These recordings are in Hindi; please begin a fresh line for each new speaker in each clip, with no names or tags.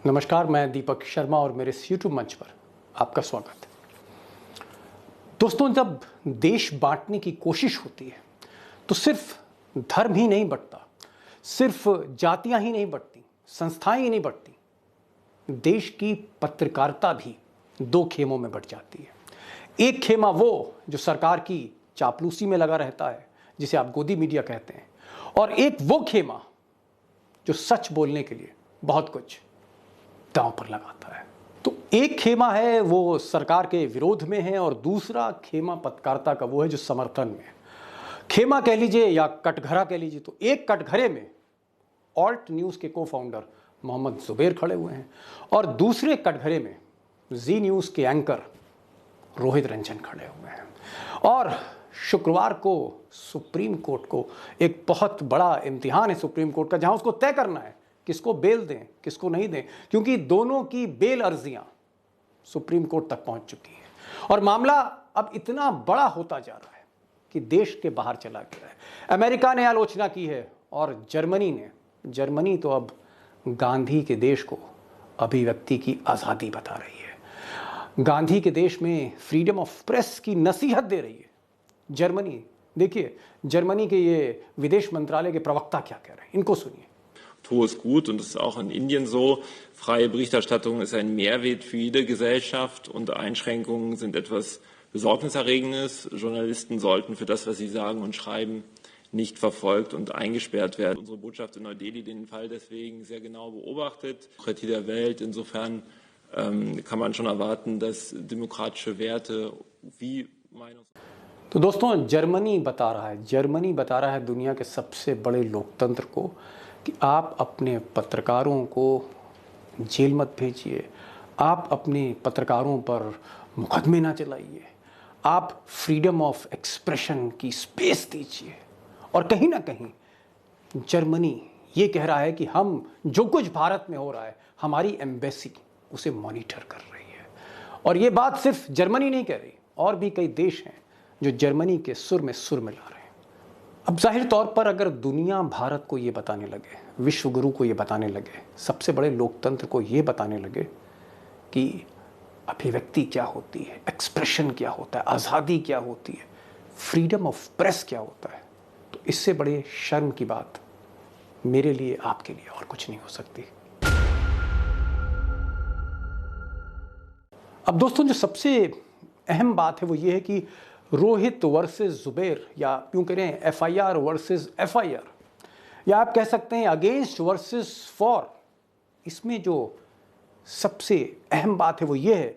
नमस्कार, मैं दीपक शर्मा और मेरे इस यूट्यूब मंच पर आपका स्वागत है। दोस्तों, जब देश बांटने की कोशिश होती है तो सिर्फ धर्म ही नहीं बंटता, सिर्फ जातियां ही नहीं बंटती, संस्थाएं ही नहीं बंटती, देश की पत्रकारिता भी दो खेमों में बंट जाती है। एक खेमा वो जो सरकार की चापलूसी में लगा रहता है, जिसे आप गोदी मीडिया कहते हैं, और एक वो खेमा जो सच बोलने के लिए बहुत कुछ दांव पर लगाता है। तो एक खेमा है वो सरकार के विरोध में है और दूसरा खेमा पत्रकारिता का वो है जो समर्थन में है। खेमा कह लीजिए या कटघरा कह लीजिए, तो एक कटघरे में ऑल्ट न्यूज़ के को फाउंडर मोहम्मद जुबैर खड़े हुए हैं और दूसरे कटघरे में जी न्यूज़ के एंकर रोहित रंजन खड़े हुए हैं। और शुक्रवार को सुप्रीम कोर्ट को एक बहुत बड़ा इम्तिहान है सुप्रीम कोर्ट का, जहां उसको तय करना है किसको बेल दें किसको नहीं दें, क्योंकि दोनों की बेल अर्जियां सुप्रीम कोर्ट तक पहुंच चुकी हैं और मामला अब इतना बड़ा होता जा रहा है कि देश के बाहर चला गया है। अमेरिका ने आलोचना की है और जर्मनी तो अब गांधी के देश को अभिव्यक्ति की आज़ादी बता रही है, गांधी के देश में फ्रीडम ऑफ प्रेस की नसीहत दे रही है। जर्मनी, देखिए जर्मनी के ये विदेश मंत्रालय के प्रवक्ता क्या कह रहे हैं, इनको सुनिए।
Hohes Gut, und das ist auch in Indien so. Freie Berichterstattung ist ein Mehrwert für jede Gesellschaft und Einschränkungen sind etwas Besorgniserregendes. Journalisten sollten für das, was sie sagen und schreiben, nicht verfolgt und eingesperrt werden. Unsere Botschaft in Neu-Delhi den Fall deswegen sehr genau beobachtet. Demokratie der Welt. Insofern kann man schon erwarten, dass demokratische Werte wie Meinungs...
तो दोस्तों, जर्मनी बता रहा है दुनिया के सबसे बड़े लोकतंत्र को कि आप अपने पत्रकारों को जेल मत भेजिए, आप अपने पत्रकारों पर मुकदमे ना चलाइए, आप फ्रीडम ऑफ एक्सप्रेशन की स्पेस दीजिए। और कहीं ना कहीं जर्मनी ये कह रहा है कि हम जो कुछ भारत में हो रहा है, हमारी एम्बेसी उसे मॉनिटर कर रही है। और ये बात सिर्फ जर्मनी नहीं कह रही, और भी कई देश हैं जो जर्मनी के सुर में सुर मिला रहे हैं। अब जाहिर तौर पर अगर दुनिया भारत को ये बताने लगे, विश्व गुरु को ये बताने लगे, सबसे बड़े लोकतंत्र को ये बताने लगे कि अभिव्यक्ति क्या होती है, एक्सप्रेशन क्या होता है, आज़ादी क्या होती है, फ्रीडम ऑफ प्रेस क्या होता है, तो इससे बड़े शर्म की बात मेरे लिए, आपके लिए और कुछ नहीं हो सकती। अब दोस्तों, जो सबसे अहम बात है वो ये है कि रोहित वर्सेस जुबैर, या क्यों करें एफआईआर वर्सेस एफआईआर, या आप कह सकते हैं अगेंस्ट वर्सेस फॉर, इसमें जो सबसे अहम बात है वो ये है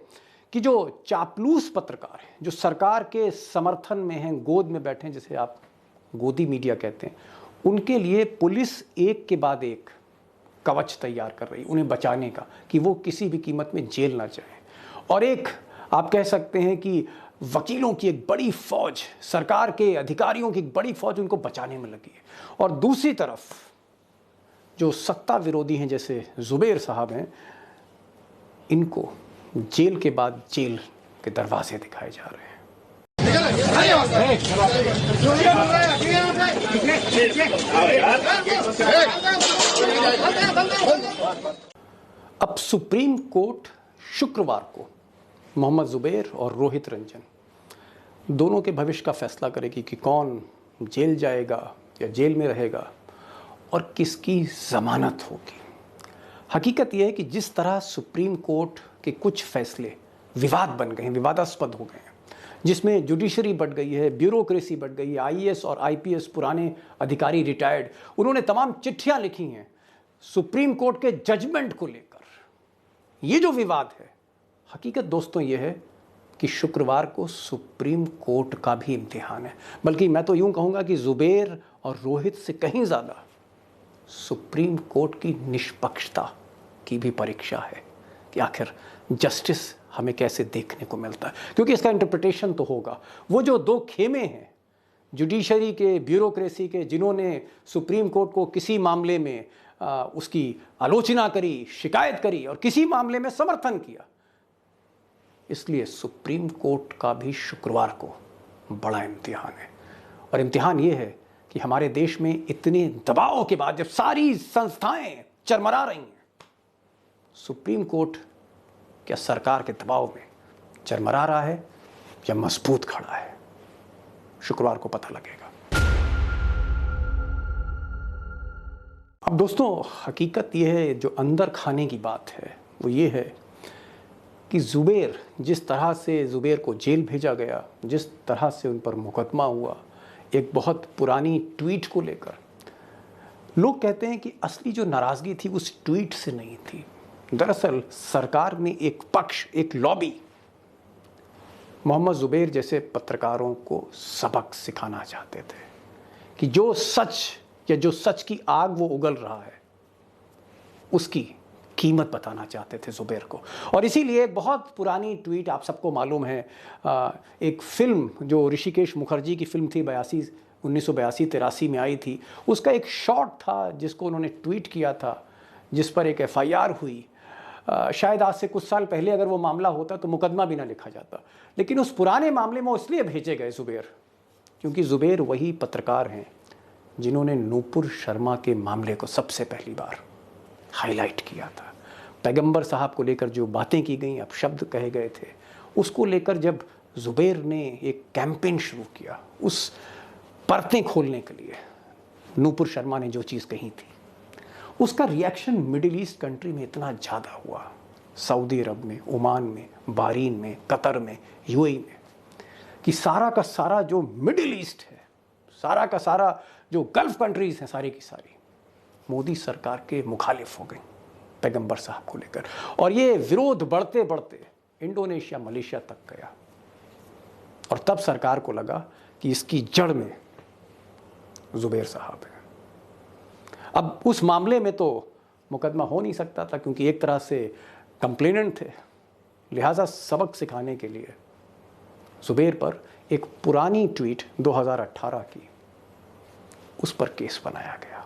कि जो चापलूस पत्रकार हैं, जो सरकार के समर्थन में हैं, गोद में बैठे हैं, जिसे आप गोदी मीडिया कहते हैं, उनके लिए पुलिस एक के बाद एक कवच तैयार कर रही है उन्हें बचाने का, कि वो किसी भी कीमत में जेल ना जाए। और एक आप कह सकते हैं कि वकीलों की एक बड़ी फौज, सरकार के अधिकारियों की एक बड़ी फौज उनको बचाने में लगी है। और दूसरी तरफ जो सत्ता विरोधी हैं, जैसे जुबैर साहब हैं, इनको जेल के बाद जेल के दरवाजे दिखाए जा रहे हैं। अब सुप्रीम कोर्ट शुक्रवार को मोहम्मद जुबैर और रोहित रंजन दोनों के भविष्य का फैसला करेगी कि कौन जेल जाएगा या जेल में रहेगा और किसकी ज़मानत होगी। हकीकत यह है कि जिस तरह सुप्रीम कोर्ट के कुछ फैसले विवाद बन गए हैं, विवादास्पद हो गए हैं, जिसमें जुडिशरी बढ़ गई है, ब्यूरोक्रेसी बढ़ गई है, आईएएस और आईपीएस पुराने अधिकारी रिटायर्ड, उन्होंने तमाम चिट्ठियां लिखी हैं सुप्रीम कोर्ट के जजमेंट को लेकर। ये जो विवाद है, हकीकत दोस्तों ये है कि शुक्रवार को सुप्रीम कोर्ट का भी इम्तिहान है, बल्कि मैं तो यूं कहूंगा कि जुबैर और रोहित से कहीं ज़्यादा सुप्रीम कोर्ट की निष्पक्षता की भी परीक्षा है कि आखिर जस्टिस हमें कैसे देखने को मिलता है, क्योंकि इसका इंटरप्रिटेशन तो होगा। वो जो दो खेमे हैं, जुडिशरी के, ब्यूरोक्रेसी के, जिन्होंने सुप्रीम कोर्ट को किसी मामले में उसकी आलोचना करी, शिकायत करी और किसी मामले में समर्थन किया, इसलिए सुप्रीम कोर्ट का भी शुक्रवार को बड़ा इम्तिहान है। और इम्तिहान ये है कि हमारे देश में इतने दबाव के बाद, जब सारी संस्थाएं चरमरा रही हैं, सुप्रीम कोर्ट क्या सरकार के दबाव में चरमरा रहा है या मजबूत खड़ा है? शुक्रवार को पता लगेगा। अब दोस्तों, हकीकत यह है, जो अंदर खाने की बात है वो ये है कि जुबैर, जिस तरह से जुबैर को जेल भेजा गया, जिस तरह से उन पर मुकदमा हुआ, एक बहुत पुरानी ट्वीट को लेकर, लोग कहते हैं कि असली जो नाराज़गी थी उस ट्वीट से नहीं थी। दरअसल सरकार ने एक पक्ष, एक लॉबी, मोहम्मद जुबैर जैसे पत्रकारों को सबक सिखाना चाहते थे कि जो सच या जो सच की आग वो उगल रहा है उसकी कीमत बताना चाहते थे जुबैर को। और इसीलिए एक बहुत पुरानी ट्वीट, आप सबको मालूम है, एक फिल्म जो ऋषिकेश मुखर्जी की फिल्म थी 1982-83 में आई थी, उसका एक शॉट था जिसको उन्होंने ट्वीट किया था, जिस पर एक FIR हुई। शायद आज से कुछ साल पहले अगर वो मामला होता तो मुकदमा भी ना लिखा जाता, लेकिन उस पुराने मामले में वो इसलिए भेजे गए जुबैर क्योंकि जुबैर वही पत्रकार हैं जिन्होंने नूपुर शर्मा के मामले को सबसे पहली बार हाईलाइट किया था। पैगंबर साहब को लेकर जो बातें की गई, अब शब्द कहे गए थे, उसको लेकर जब जुबैर ने एक कैंपेन शुरू किया उस परतें खोलने के लिए, नूपुर शर्मा ने जो चीज़ कही थी, उसका रिएक्शन मिडिल ईस्ट कंट्री में इतना ज़्यादा हुआ, सऊदी अरब में, ओमान में, बहरीन में, कतर में, UAE में, कि सारा का सारा जो मिडिल ईस्ट है, सारा का सारा जो गल्फ कंट्रीज़ हैं, सारी की सारी मोदी सरकार के मुखालिफ हो गई पैगंबर साहब को लेकर। और ये विरोध बढ़ते बढ़ते इंडोनेशिया, मलेशिया तक गया। और तब सरकार को लगा कि इसकी जड़ में जुबैर साहब है। अब उस मामले में तो मुकदमा हो नहीं सकता था क्योंकि एक तरह से कंप्लेनेंट थे, लिहाजा सबक सिखाने के लिए जुबैर पर एक पुरानी ट्वीट 2018 की, उस पर केस बनाया गया।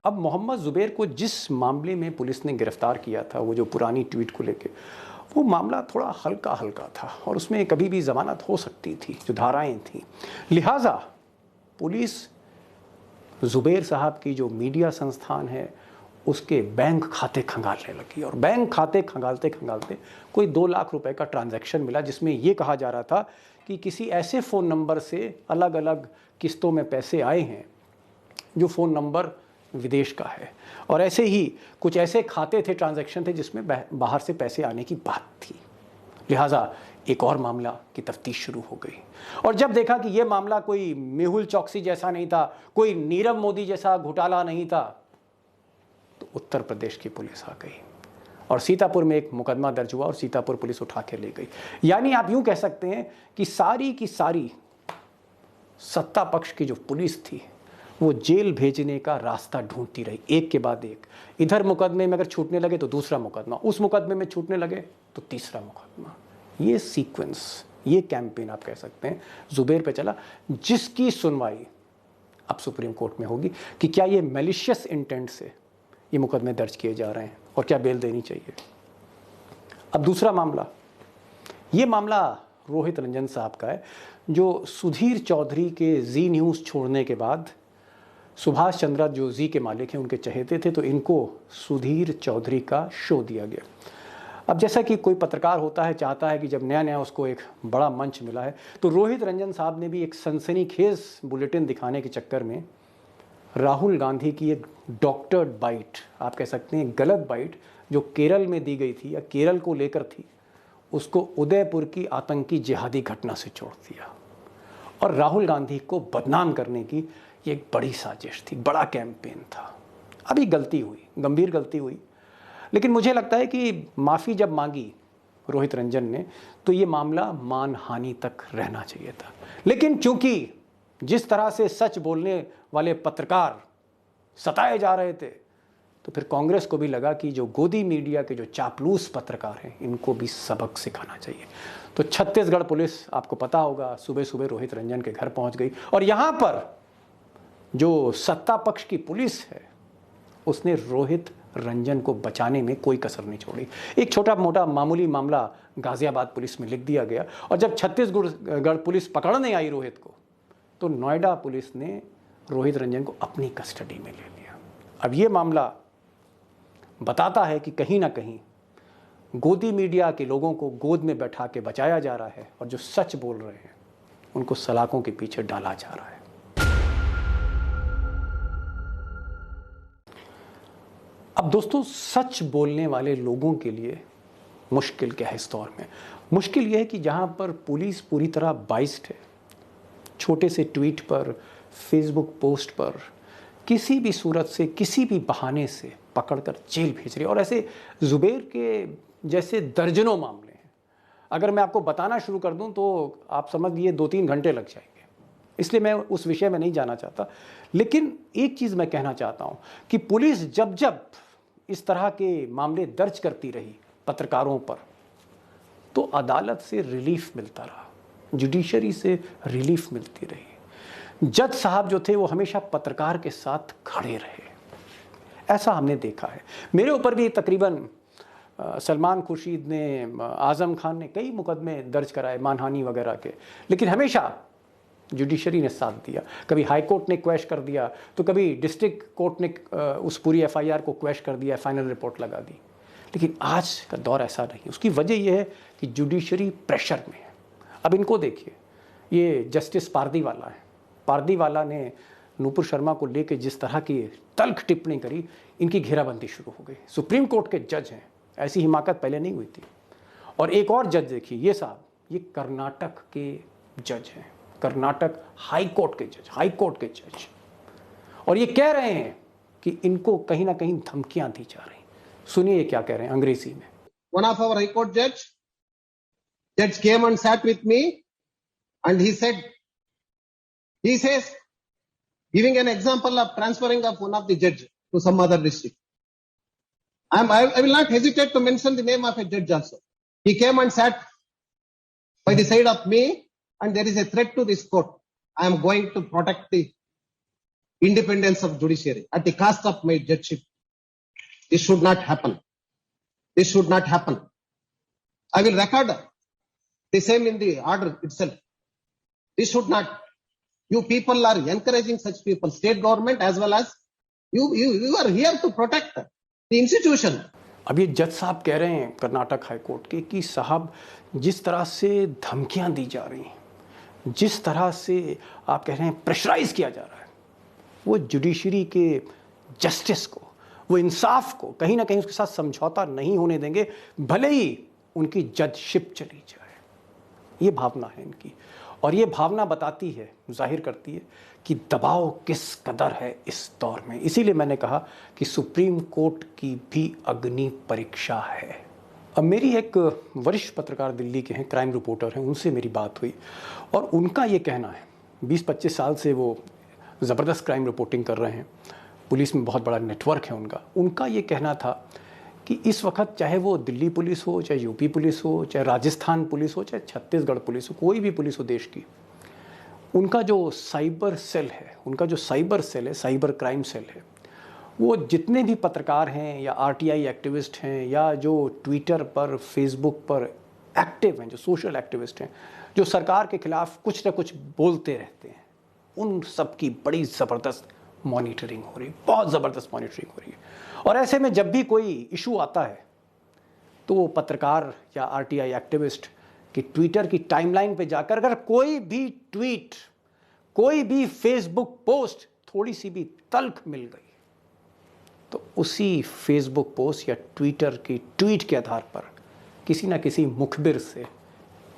अब मोहम्मद जुबैर को जिस मामले में पुलिस ने गिरफ्तार किया था, वो जो पुरानी ट्वीट को लेके, वो मामला थोड़ा हल्का हल्का था और उसमें कभी भी जमानत हो सकती थी, जो धाराएं थीं। लिहाजा पुलिस जुबैर साहब की जो मीडिया संस्थान है उसके बैंक खाते खंगालने लगी। और बैंक खाते खंगालते खंगालते कोई 2 लाख रुपए का ट्रांजैक्शन मिला, जिसमें ये कहा जा रहा था कि किसी ऐसे फ़ोन नंबर से अलग अलग किस्तों में पैसे आए हैं जो फ़ोन नंबर विदेश का है। और ऐसे ही कुछ ऐसे खाते थे, ट्रांजैक्शन थे जिसमें बाहर से पैसे आने की बात थी। लिहाजा एक और मामला की तफ्तीश शुरू हो गई। और जब देखा कि यह मामला कोई मेहुल चौकसी जैसा नहीं था, कोई नीरव मोदी जैसा घोटाला नहीं था, तो उत्तर प्रदेश की पुलिस आ गई और सीतापुर में एक मुकदमा दर्ज हुआ और सीतापुर पुलिस उठा के ले गई। यानी आप यूं कह सकते हैं कि सारी की सारी सत्ता पक्ष की जो पुलिस थी वो जेल भेजने का रास्ता ढूंढती रही, एक के बाद एक। इधर मुकदमे में अगर छूटने लगे तो दूसरा मुकदमा, उस मुकदमे में छूटने लगे तो तीसरा मुकदमा। ये सीक्वेंस, ये कैंपेन आप कह सकते हैं जुबैर पे चला, जिसकी सुनवाई अब सुप्रीम कोर्ट में होगी कि क्या ये मैलिशियस इंटेंट से ये मुकदमे दर्ज किए जा रहे हैं और क्या बेल देनी चाहिए। अब दूसरा मामला, ये मामला रोहित रंजन साहब का है, जो सुधीर चौधरी के जी न्यूज़ छोड़ने के बाद सुभाष चंद्रा जो जी के मालिक हैं उनके चहेते थे, तो इनको सुधीर चौधरी का शो दिया गया। अब जैसा कि कोई पत्रकार होता है, चाहता है कि जब नया नया उसको एक बड़ा मंच मिला है, तो रोहित रंजन साहब ने भी एक सनसनीखेज बुलेटिन दिखाने के चक्कर में राहुल गांधी की एक डॉक्टर्ड बाइट, आप कह सकते हैं गलत बाइट, जो केरल में दी गई थी या केरल को लेकर थी, उसको उदयपुर की आतंकी जिहादी घटना से जोड़ दिया। और राहुल गांधी को बदनाम करने की ये एक बड़ी साजिश थी, बड़ा कैंपेन था। अभी गलती हुई, गंभीर गलती हुई, लेकिन मुझे लगता है कि माफ़ी जब मांगी रोहित रंजन ने, तो ये मामला मानहानि तक रहना चाहिए था। लेकिन चूंकि जिस तरह से सच बोलने वाले पत्रकार सताए जा रहे थे, तो फिर कांग्रेस को भी लगा कि जो गोदी मीडिया के जो चापलूस पत्रकार हैं, इनको भी सबक सिखाना चाहिए। तो छत्तीसगढ़ पुलिस, आपको पता होगा, सुबह सुबह रोहित रंजन के घर पहुंच गई और यहाँ पर जो सत्ता पक्ष की पुलिस है उसने रोहित रंजन को बचाने में कोई कसर नहीं छोड़ी। एक छोटा मोटा मामूली मामला गाजियाबाद पुलिस में लिख दिया गया और जब छत्तीसगढ़ पुलिस पकड़ने आई रोहित को, तो नोएडा पुलिस ने रोहित रंजन को अपनी कस्टडी में ले लिया। अब ये मामला बताता है कि कहीं ना कहीं गोदी मीडिया के लोगों को गोद में बैठा के बचाया जा रहा है और जो सच बोल रहे हैं उनको सलाखों के पीछे डाला जा रहा है। अब दोस्तों, सच बोलने वाले लोगों के लिए मुश्किल क्या है इस दौर में? मुश्किल यह है कि जहां पर पुलिस पूरी तरह बाइस्ड है, छोटे से ट्वीट पर, फेसबुक पोस्ट पर किसी भी सूरत से, किसी भी बहाने से पकड़कर जेल भेज रही है। और ऐसे जुबैर के जैसे दर्जनों मामले हैं। अगर मैं आपको बताना शुरू कर दूं तो आप समझ लीजिए 2-3 घंटे लग जाएंगे, इसलिए मैं उस विषय में नहीं जाना चाहता। लेकिन एक चीज़ मैं कहना चाहता हूं कि पुलिस जब जब इस तरह के मामले दर्ज करती रही पत्रकारों पर, तो अदालत से रिलीफ मिलता रहा, जुडिशरी से रिलीफ मिलती रही। जज साहब जो थे वो हमेशा पत्रकार के साथ खड़े रहे, ऐसा हमने देखा है। मेरे ऊपर भी तकरीबन सलमान खुर्शीद ने, आज़म खान ने कई मुकदमे दर्ज कराए मानहानि वगैरह के, लेकिन हमेशा जुडिशरी ने साथ दिया। कभी हाई कोर्ट ने क्वैश कर दिया, तो कभी डिस्ट्रिक्ट कोर्ट ने उस पूरी एफआईआर को क्वैश कर दिया, फाइनल रिपोर्ट लगा दी। लेकिन आज का दौर ऐसा नहीं। उसकी वजह यह है कि जुडिशरी प्रेशर में है। अब इनको देखिए, ये जस्टिस पारदीवाला है, पारदीवाला ने नूपुर शर्मा को लेकर जिस तरह की तल्ख टिप्पणी करी, इनकी घेराबंदी शुरू हो गई। सुप्रीम कोर्ट के जज हैं, ऐसी हिमाकत पहले नहीं हुई थी। और एक और जज देखिए, ये साहब, ये कर्नाटक के जज हैं, कर्नाटक हाई कोर्ट के जज, हाई कोर्ट के जज। और ये कह रहे हैं कि इनको कहीं ना कहीं धमकियां दी जा रही। सुनिए ये क्या कह रहे हैं अंग्रेजी में।
One of our high court judge came and sat with me and he says, giving an example of transferring of one of the judge to some other district. I will not hesitate to mention the name of a judge also. He came and sat by the side of me and there is a threat to this court. I am going to protect the independence of judiciary at the cost of my judgeship. This should not happen. This should not happen. I will record the same in the order itself. This should not. You people are encouraging such people, state government as well as you are here to protect the institution.
अब ये जज साहब कह रहे हैं कर्नाटक हाई कोर्ट के कि साहब, जिस तरह से धमकियां दी जा रही हैं, जिस तरह से आप कह रहे हैं प्रेशराइज किया जा रहा है, वो जुडिशरी के जस्टिस को, वो इंसाफ को कहीं ना कहीं उसके साथ समझौता नहीं होने देंगे, भले ही उनकी जजशिप चली जाए। ये भावना है इनकी, और ये भावना बताती है, जाहिर करती है कि दबाव किस कदर है इस दौर में। इसीलिए मैंने कहा कि सुप्रीम कोर्ट की भी अग्नि परीक्षा है। अब मेरी एक वरिष्ठ पत्रकार दिल्ली के हैं, क्राइम रिपोर्टर हैं, उनसे मेरी बात हुई और उनका ये कहना है, 20-25 साल से वो ज़बरदस्त क्राइम रिपोर्टिंग कर रहे हैं, पुलिस में बहुत बड़ा नेटवर्क है उनका ये कहना था कि इस वक्त चाहे वो दिल्ली पुलिस हो, चाहे यूपी पुलिस हो, चाहे राजस्थान पुलिस हो, चाहे छत्तीसगढ़ पुलिस हो, कोई भी पुलिस हो देश की, उनका जो साइबर सेल है, साइबर क्राइम सेल है, वो जितने भी पत्रकार हैं या आरटीआई एक्टिविस्ट हैं या जो ट्विटर पर, फेसबुक पर एक्टिव हैं, जो सोशल एक्टिविस्ट हैं, जो सरकार के खिलाफ कुछ ना कुछ बोलते रहते हैं, उन सब की बड़ी ज़बरदस्त मॉनिटरिंग हो रही है, बहुत ज़बरदस्त मॉनिटरिंग हो रही है। और ऐसे में जब भी कोई इशू आता है तो वो पत्रकार या आरटीआई एक्टिविस्ट कि ट्विटर की टाइमलाइन पे जाकर अगर कोई भी ट्वीट, कोई भी फेसबुक पोस्ट थोड़ी सी भी तल्ख मिल गई, तो उसी फेसबुक पोस्ट या ट्विटर की ट्वीट के आधार पर किसी ना किसी मुखबिर से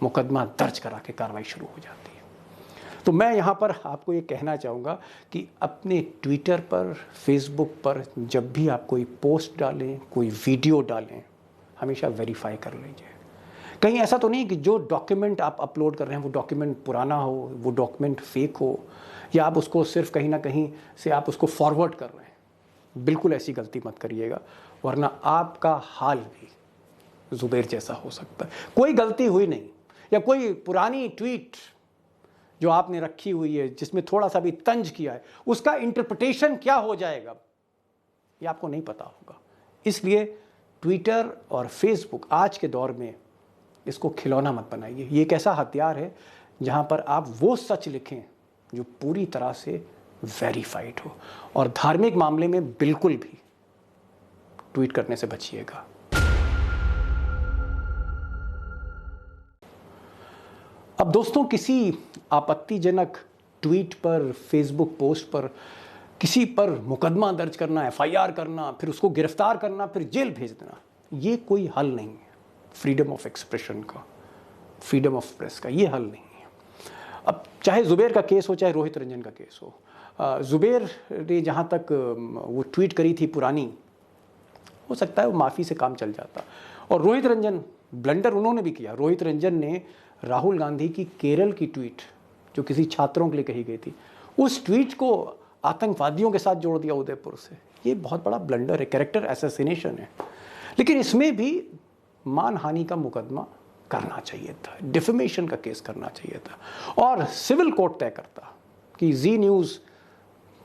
मुकदमा दर्ज करा के कार्रवाई शुरू हो जाती है। तो मैं यहाँ पर आपको ये कहना चाहूँगा कि अपने ट्विटर पर, फेसबुक पर जब भी आप कोई पोस्ट डालें, कोई वीडियो डालें, हमेशा वेरीफाई कर लीजिए। कहीं ऐसा तो नहीं कि जो डॉक्यूमेंट आप अपलोड कर रहे हैं वो डॉक्यूमेंट पुराना हो, वो डॉक्यूमेंट फेक हो, या आप उसको सिर्फ कहीं ना कहीं से आप उसको फॉरवर्ड कर रहे हैं। बिल्कुल ऐसी गलती मत करिएगा, वरना आपका हाल भी जुबैर जैसा हो सकता है। कोई गलती हुई नहीं, या कोई पुरानी ट्वीट जो आपने रखी हुई है जिसमें थोड़ा सा भी तंज किया है, उसका इंटरप्रिटेशन क्या हो जाएगा ये आपको नहीं पता होगा। इसलिए ट्विटर और फेसबुक आज के दौर में इसको खिलौना मत बनाइए। ये एक ऐसा हथियार है जहां पर आप वो सच लिखें जो पूरी तरह से वेरीफाइड हो। और धार्मिक मामले में बिल्कुल भी ट्वीट करने से बचिएगा। अब दोस्तों, किसी आपत्तिजनक ट्वीट पर, फेसबुक पोस्ट पर किसी पर मुकदमा दर्ज करना, एफआईआर करना, फिर उसको गिरफ्तार करना, फिर जेल भेज देना, ये कोई हल नहीं है फ्रीडम ऑफ एक्सप्रेशन का, फ्रीडम ऑफ प्रेस का, ये हल नहीं है। अब चाहे जुबैर का केस हो, चाहे रोहित रंजन का केस हो, जुबैर ने जहाँ तक वो ट्वीट करी थी पुरानी, हो सकता है वो माफ़ी से काम चल जाता। और रोहित रंजन, ब्लंडर उन्होंने भी किया। रोहित रंजन ने राहुल गांधी की केरल की ट्वीट, जो किसी छात्रों के लिए कही गई थी, उस ट्वीट को आतंकवादियों के साथ जोड़ दिया उदयपुर से। ये बहुत बड़ा ब्लंडर है, कैरेक्टर असैसिनेशन है। लेकिन इसमें भी मानहानि का मुकदमा करना चाहिए था, डिफेमेशन का केस करना चाहिए था, और सिविल कोर्ट तय करता कि जी न्यूज़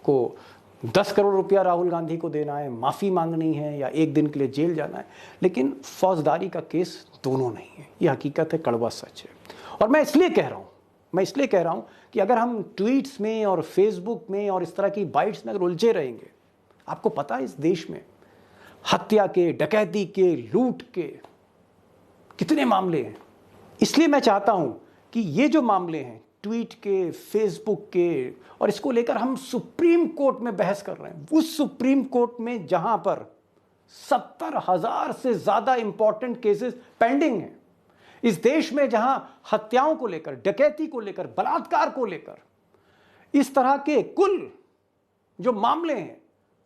को 10 करोड़ रुपया राहुल गांधी को देना है, माफ़ी मांगनी है, या 1 दिन के लिए जेल जाना है। लेकिन फौजदारी का केस दोनों नहीं है। ये हकीकत है, कड़वा सच है। और मैं इसलिए कह रहा हूँ कि अगर हम ट्वीट्स में और फेसबुक में और इस तरह की बाइट्स में अगर उलझे रहेंगे, आपको पता है इस देश में हत्या के, डकैती के, लूट के कितने मामले हैं। इसलिए मैं चाहता हूं कि ये जो मामले हैं ट्वीट के, फेसबुक के, और इसको लेकर हम सुप्रीम कोर्ट में बहस कर रहे हैं, उस सुप्रीम कोर्ट में जहां पर 70,000 से ज्यादा इंपॉर्टेंट केसेस पेंडिंग हैं, इस देश में जहां हत्याओं को लेकर, डकैती को लेकर, बलात्कार को लेकर, इस तरह के कुल जो मामले हैं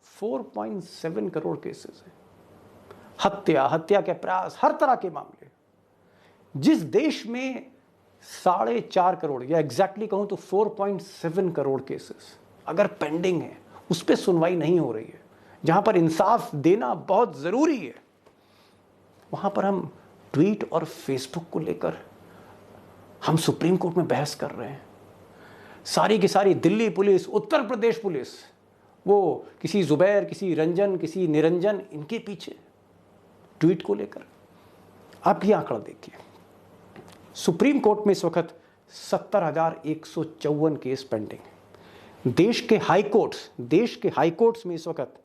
4.7 करोड़ केसेस हैं। हत्या के प्रयास, हर तरह के मामले। जिस देश में 4.5 करोड़, या एग्जैक्टली कहूं तो 4.7 करोड़ केसेस अगर पेंडिंग है, उस पर सुनवाई नहीं हो रही है, जहां पर इंसाफ देना बहुत जरूरी है, वहां पर हम ट्वीट और फेसबुक को लेकर हम सुप्रीम कोर्ट में बहस कर रहे हैं। सारी की सारी दिल्ली पुलिस, उत्तर प्रदेश पुलिस, वो किसी जुबैर, किसी रंजन, किसी निरंजन, इनके पीछे ट्वीट को लेकर। आप ये आंकड़ा देखिए, सुप्रीम कोर्ट में इस वक्त 70,154 केस पेंडिंग है। देश के हाई कोर्ट्स में इस वक्त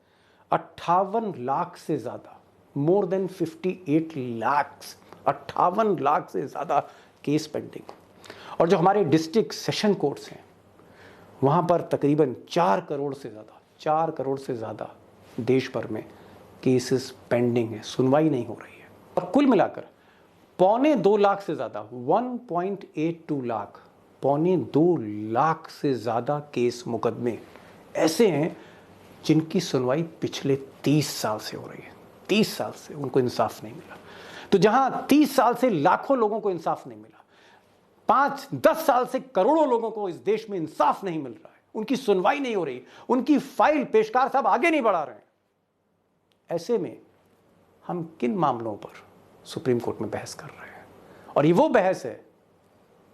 58 लाख से ज्यादा, मोर देन 58 लाख, 58 लाख से ज्यादा केस पेंडिंग। और जो हमारे डिस्ट्रिक्ट सेशन कोर्ट्स हैं, वहां पर तकरीबन 4 करोड़ से ज्यादा देश भर में केसेस पेंडिंग है, सुनवाई नहीं हो रही है। और कुल मिलाकर 1.25 लाख से ज्यादा, 1.82 लाख, 1.25 लाख से ज्यादा केस, मुकदमे ऐसे हैं जिनकी सुनवाई पिछले 30 साल से हो रही है। 30 साल से उनको इंसाफ नहीं मिला। तो जहां 30 साल से लाखों लोगों को इंसाफ नहीं मिला, 5-10 साल से करोड़ों लोगों को इस देश में इंसाफ नहीं मिल रहा है, उनकी सुनवाई नहीं हो रही, उनकी फाइल, पेशकार साहब आगे नहीं बढ़ा रहे हैं, ऐसे में हम किन मामलों पर सुप्रीम कोर्ट में बहस कर रहे हैं? और ये वो बहस है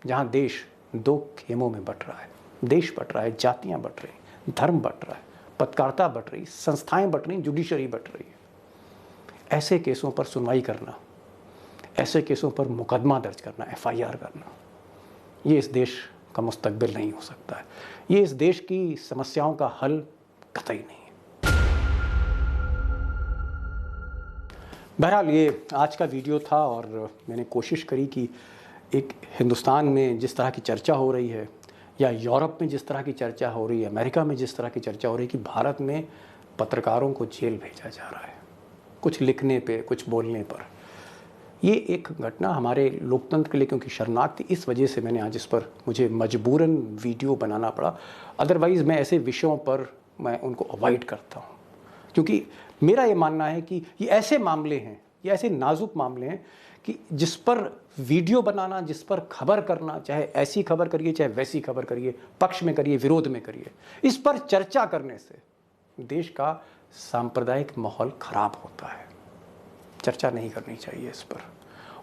जहां देश 2 खेमों में बट रहा है। देश बट रहा है, जातियां बट रही, धर्म बट रहा है, पत्रकारिता बट रही, संस्थाएं बट रही, जुडिशरी बट रही है। ऐसे केसों पर सुनवाई करना, ऐसे केसों पर मुकदमा दर्ज करना, एफआईआर करना, ये इस देश का मुस्तकबिल नहीं हो सकता है। ये इस देश की समस्याओं का हल कतई नहीं है। बहरहाल ये आज का वीडियो था, और मैंने कोशिश करी कि एक हिंदुस्तान में जिस तरह की चर्चा हो रही है, या यूरोप में जिस तरह की चर्चा हो रही है, अमेरिका में जिस तरह की चर्चा हो रही है कि भारत में पत्रकारों को जेल भेजा जा रहा है कुछ लिखने पे, कुछ बोलने पर, ये एक घटना हमारे लोकतंत्र के लिए क्योंकि शर्मनाक थी, इस वजह से मैंने आज इस पर मुझे मजबूरन वीडियो बनाना पड़ा। अदरवाइज़ मैं ऐसे विषयों पर मैं उनको अवॉइड करता हूँ, क्योंकि मेरा ये मानना है कि ये ऐसे मामले हैं, ये ऐसे नाजुक मामले हैं कि जिस पर वीडियो बनाना, जिस पर खबर करना, चाहे ऐसी खबर करिए चाहे वैसी खबर करिए, पक्ष में करिए, विरोध में करिए, इस पर चर्चा करने से देश का सांप्रदायिक माहौल खराब होता है। चर्चा नहीं करनी चाहिए इस पर,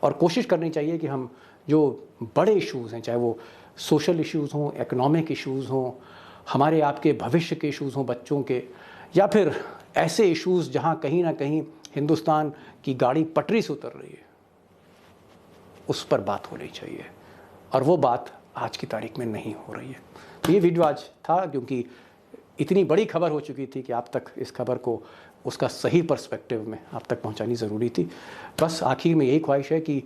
और कोशिश करनी चाहिए कि हम जो बड़े इश्यूज़ हैं, चाहे वो सोशल इश्यूज़ हों, इकोनॉमिक इश्यूज़ हों, हमारे आपके भविष्य के इश्यूज़ हों बच्चों के, या फिर ऐसे इश्यूज़ जहां कहीं ना कहीं हिंदुस्तान की गाड़ी पटरी से उतर रही है, उस पर बात होनी चाहिए, और वो बात आज की तारीख में नहीं हो रही है। तो ये वीडियो आज था क्योंकि इतनी बड़ी खबर हो चुकी थी कि आप तक इस खबर को उसका सही पर्सपेक्टिव में आप तक पहुंचानी ज़रूरी थी। बस आखिर में यही ख्वाहिश है कि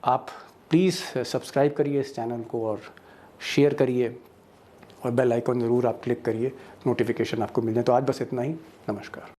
आप प्लीज़ सब्सक्राइब करिए इस चैनल को और शेयर करिए और बेल आइकॉन ज़रूर आप क्लिक करिए, नोटिफिकेशन आपको मिल जाए। तो आज बस इतना ही। नमस्कार।